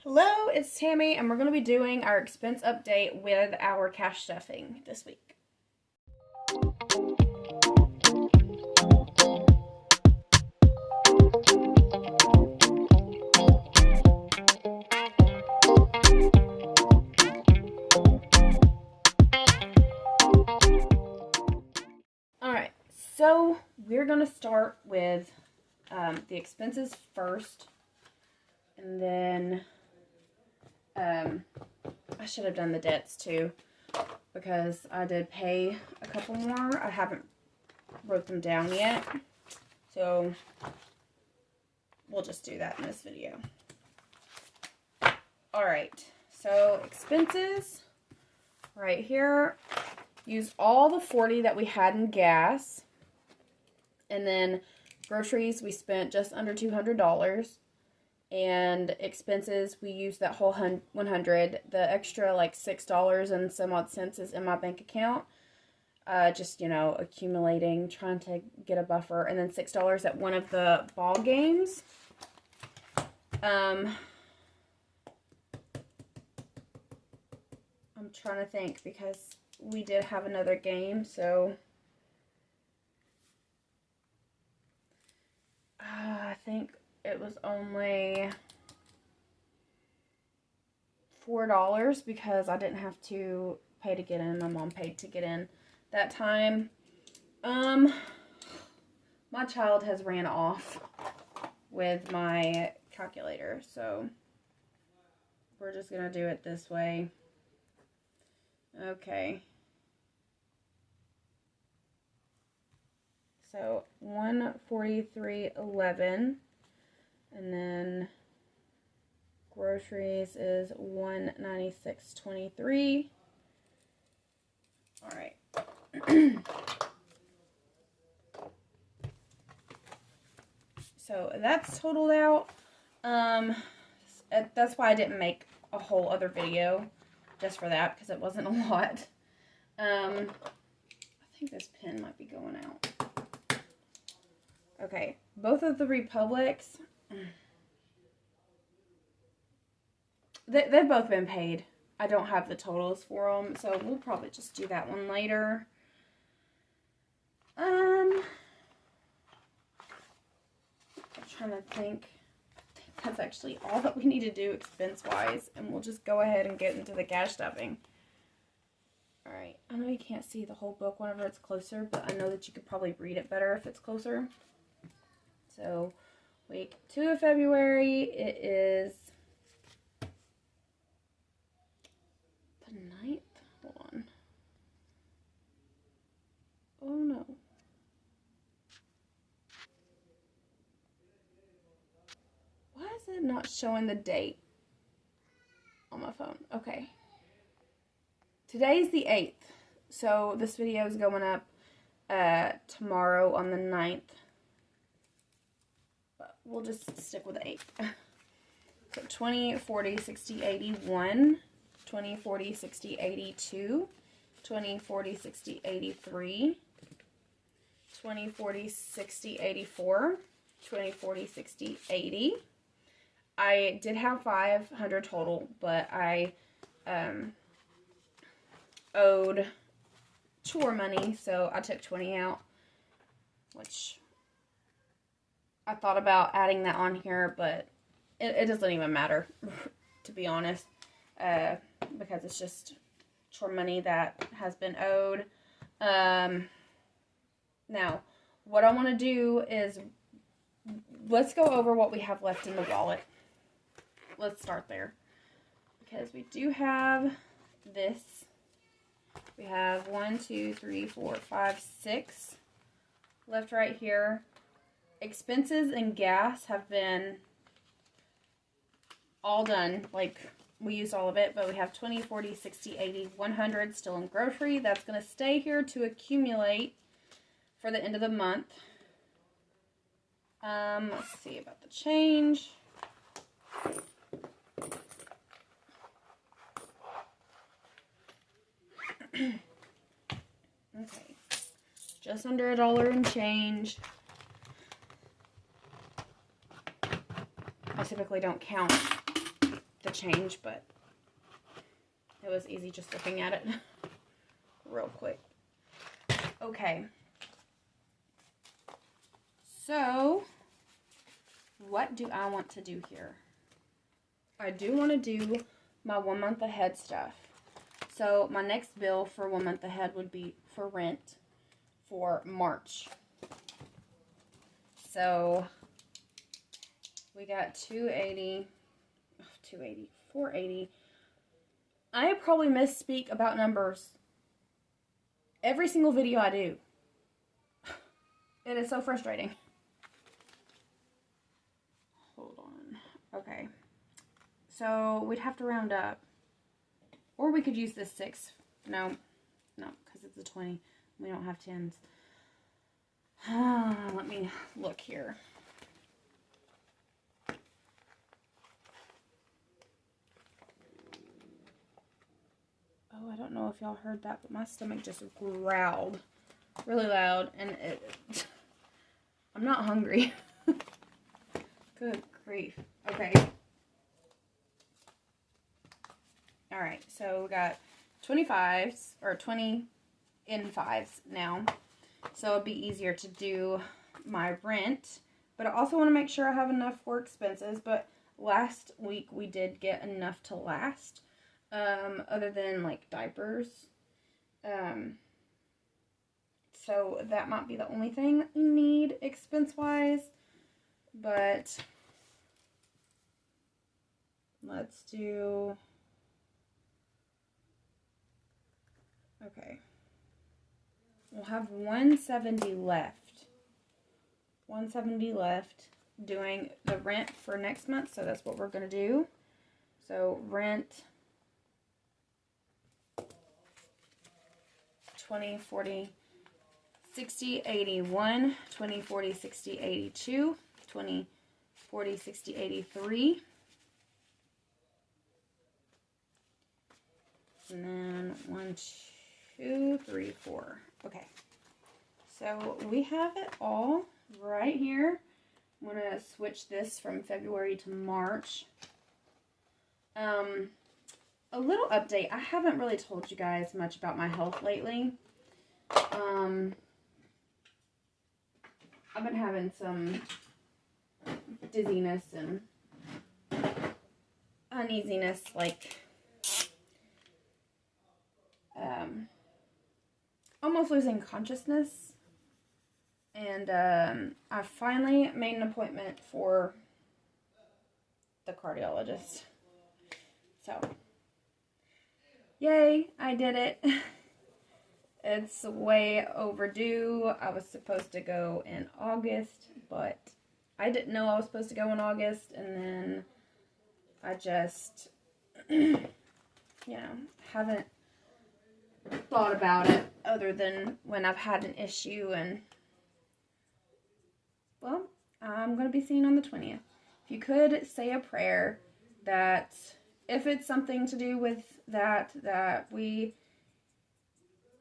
Hello, it's Tammy, and we're going to be doing our expense update with our cash stuffing this week. Alright, so we're going to start with the expenses first, and then I should have done the debts too, because I did pay a couple more. I haven't wrote them down yet, so we'll just do that in this video. Alright, so expenses, right here, used all the $40 that we had in gas, and then groceries we spent just under $200. And expenses, we used that whole $100. The extra like $6 and some odd cents is in my bank account. Just, accumulating, trying to get a buffer. And then $6 at one of the ball games. I'm trying to think because we did have another game, so I think it was only $4 because I didn't have to pay to get in. My mom paid to get in that time. My child has ran off with my calculator, so we're just gonna do it this way. Okay. So $143.11. And then groceries is $196.23. All right. So that's totaled out. That's why I didn't make a whole other video just for that, because it wasn't a lot. I think this pen might be going out. Okay, both of the Republics, they've both been paid. I don't have the totals for them, so we'll probably just do that one later. I'm trying to think. I think that's actually all that we need to do expense-wise, and we'll just go ahead and get into the cash stuffing. Alright, I know you can't see the whole book whenever it's closer, but I know that you could probably read it better if it's closer. So, week 2 of February, it is the 9th. Hold on. Oh no. Why is it not showing the date on my phone? Okay. Today's the 8th. So, this video is going up tomorrow on the 9th. We'll just stick with the 8th. So 20, 40, 60, 81, 20, 40, 60, 82, 20, 40, 60, 83, 20, 40, 60, 84, 20, 40, 60, 80. I did have 500 total, but I owed chore money, so I took 20 out, which I thought about adding that on here, but it doesn't even matter, to be honest, because it's just chore money that has been owed. Now, what I want to do is, let's go over what we have left in the wallet. Let's start there, because we do have this. We have 1, 2, 3, 4, 5, 6 left right here. Expenses and gas have been all done. Like, we used all of it, but we have 20, 40, 60, 80, 100 still in grocery. That's going to stay here to accumulate for the end of the month. Let's see about the change. Okay, just under $1 and change. I typically don't count the change, but it was easy just looking at it real quick. Okay. So, what do I want to do here? I do want to do my 1 month ahead stuff. So, my next bill for 1 month ahead would be for rent for March. So, we got 480. I probably misspeak about numbers every single video I do. It is so frustrating. Hold on. Okay. So, we'd have to round up. Or we could use this 6. No, because it's a 20. We don't have 10s. Let me look here. Oh, I don't know if y'all heard that, but my stomach just growled really loud, and I'm not hungry. Good grief. Okay. Alright, so we got 25s, or 20 in 5s now. So it'll be easier to do my rent. But I also want to make sure I have enough for expenses. But last week we did get enough to last. Other than like diapers. So that might be the only thing you need expense-wise. But let's do... Okay. We'll have 170 left. 170 left doing the rent for next month. So that's what we're going to do. So rent 20, 40, 60, 81, 20, 40, 60, 82, 20, 40, 60, 83. And then 1, 2, 3, 4. Okay. So we have it all right here. I'm going to switch this from February to March. A little update. I haven't really told you guys much about my health lately. I've been having some dizziness and uneasiness, like almost losing consciousness. And I finally made an appointment for the cardiologist. So, yay, I did it. It's way overdue. I was supposed to go in August, but I didn't know I was supposed to go in August, and then I just, haven't thought about it other than when I've had an issue, and, well, I'm going to be seen on the 20th. If you could say a prayer that if it's something to do with that we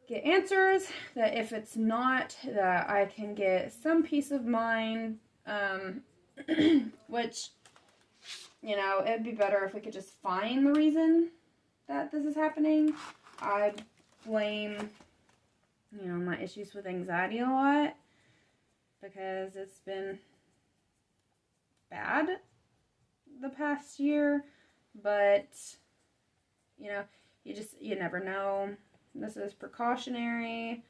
get answers, that if it's not, that I can get some peace of mind, which, it'd be better if we could just find the reason that this is happening. I blame, my issues with anxiety a lot, because it's been bad the past year, but, you never know. This is precautionary.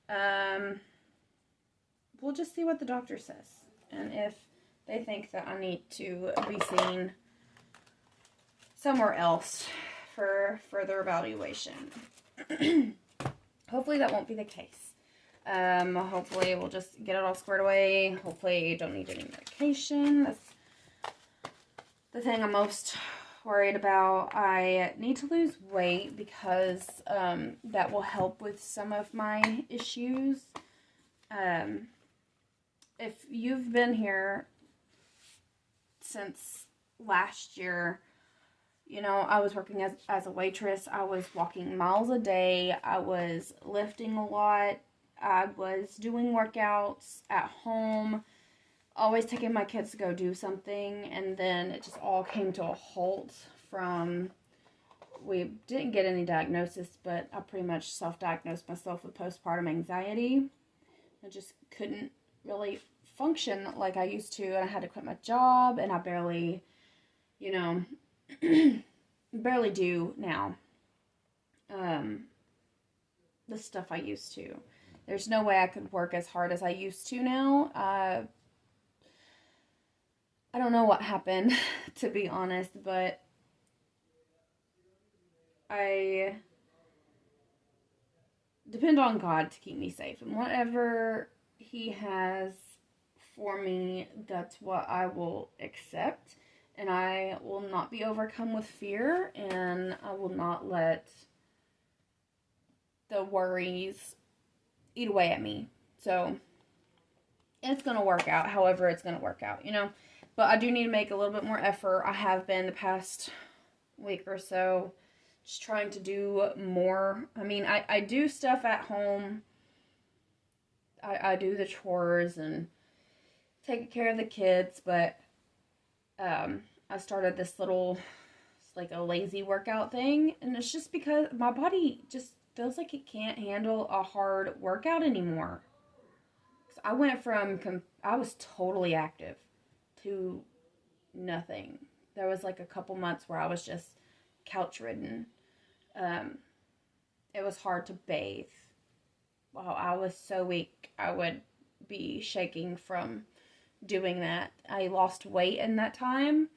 We'll just see what the doctor says. And if they think that I need to be seen somewhere else for further evaluation. Hopefully that won't be the case. Hopefully we'll just get it all squared away. Hopefully you don't need any medication. That's the thing I'm most worried about. I need to lose weight because that will help with some of my issues. If you've been here since last year, I was working as a waitress. I was walking miles a day. I was lifting a lot. I was doing workouts at home. always taking my kids to go do something, and then it just all came to a halt from, we didn't get any diagnosis, but I pretty much self-diagnosed myself with postpartum anxiety. I just couldn't really function like I used to, and I had to quit my job, and I barely, barely do now the stuff I used to. There's no way I could work as hard as I used to now. I don't know what happened, to be honest, but I depend on God to keep me safe. And whatever He has for me, that's what I will accept. And I will not be overcome with fear, and I will not let the worries eat away at me. So it's going to work out however it's going to work out, But I do need to make a little bit more effort. I have been the past week or so just trying to do more. I mean, I do stuff at home. I do the chores and take care of the kids, but I started this little, it's like a lazy workout thing, and it's just because my body just feels like it can't handle a hard workout anymore. So I went from, I was totally active to nothing. There was like a couple months where I was just couch ridden. It was hard to bathe. Wow, I was so weak. I would be shaking from doing that. I lost weight in that time,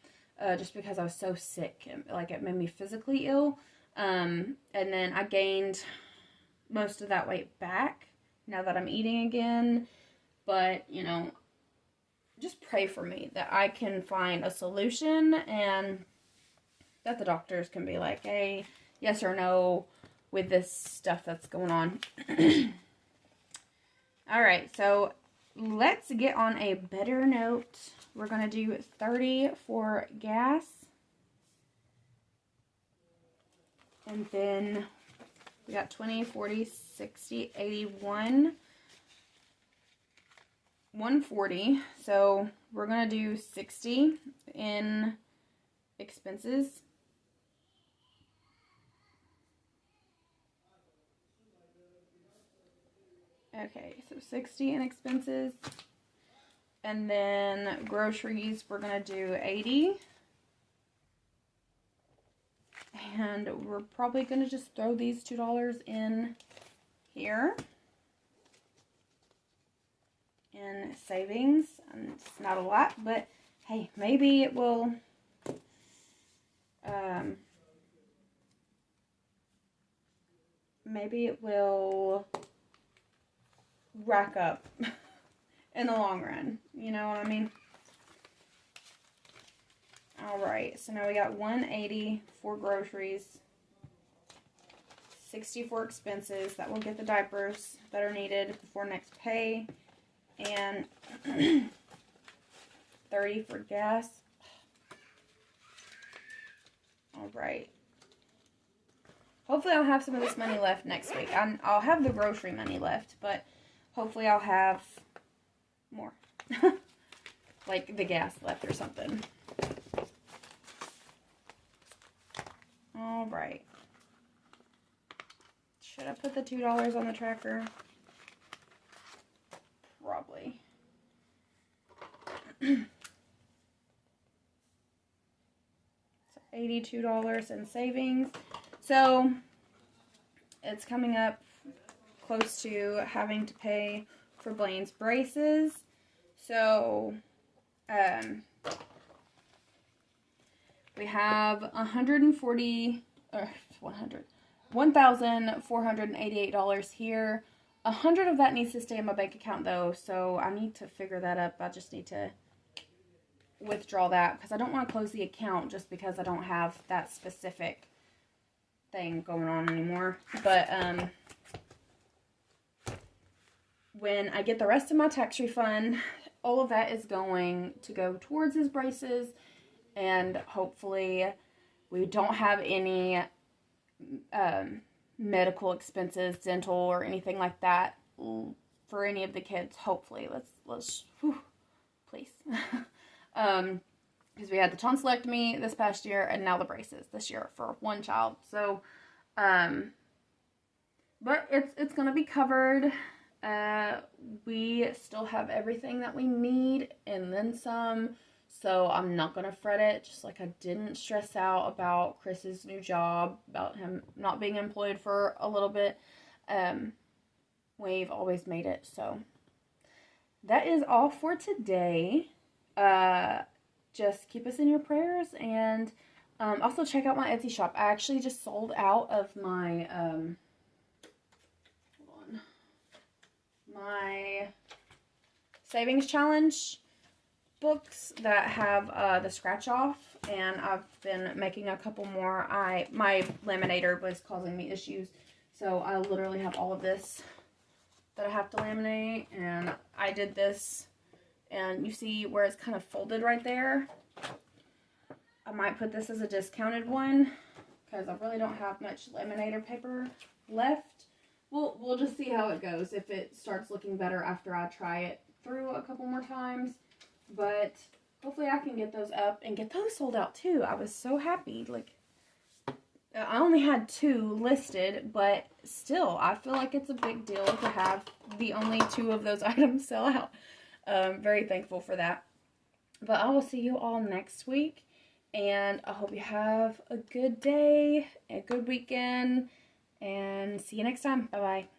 just because I was so sick. Like, it made me physically ill. And then I gained most of that weight back now that I'm eating again. But, just pray for me that I can find a solution, and that the doctors can be like, hey, yes or no with this stuff that's going on. All right, so let's get on a better note. We're going to do 30 for gas. And then we got 20, 40, 60, 81, 140. So we're going to do 60 in expenses. Okay, so 60 in expenses. And then groceries, we're going to do 80. And we're probably going to just throw these $2 in here. In savings. And it's not a lot, but hey, maybe it will rack up in the long run. You know what I mean? Alright, so now we got 180 for groceries, 60 for expenses. That will get the diapers that are needed before next pay, and 30 for gas. Alright. Hopefully I'll have some of this money left next week. I'll have the grocery money left, but hopefully I'll have more. Like the gas left or something. Alright. Should I put the $2 on the tracker? Probably. So $82 in savings. So it's coming up close to having to pay for Blaine's braces. So we have $1,488 here. 100 of that needs to stay in my bank account though, so I need to figure that up. I just need to withdraw that because I don't want to close the account just because I don't have that specific thing going on anymore. But when I get the rest of my tax refund, all of that is going to go towards his braces, and hopefully we don't have any medical expenses, dental or anything like that for any of the kids. Hopefully, let's please please. Because we had the tonsillectomy this past year and now the braces this year for one child. So, but it's going to be covered. We still have everything that we need and then some. So I'm not going to fret it, just like I didn't stress out about Chris's new job, about him not being employed for a little bit. We've always made it. So that is all for today. Just keep us in your prayers, and also check out my Etsy shop. I actually just sold out of my my savings challenge books that have the scratch off, and I've been making a couple more. My laminator was causing me issues, so I literally have all of this that I have to laminate, and I did this. And you see where it's kind of folded right there. I might put this as a discounted one because I really don't have much laminator paper left. We'll just see how it goes, if it starts looking better after I try it through a couple more times. But hopefully I can get those up and get those sold out too. I was so happy. Like, I only had 2 listed, but still, I feel like it's a big deal to have the only 2 of those items sell out. Very thankful for that. But I will see you all next week, and I hope you have a good day, a good weekend, and see you next time. Bye-bye.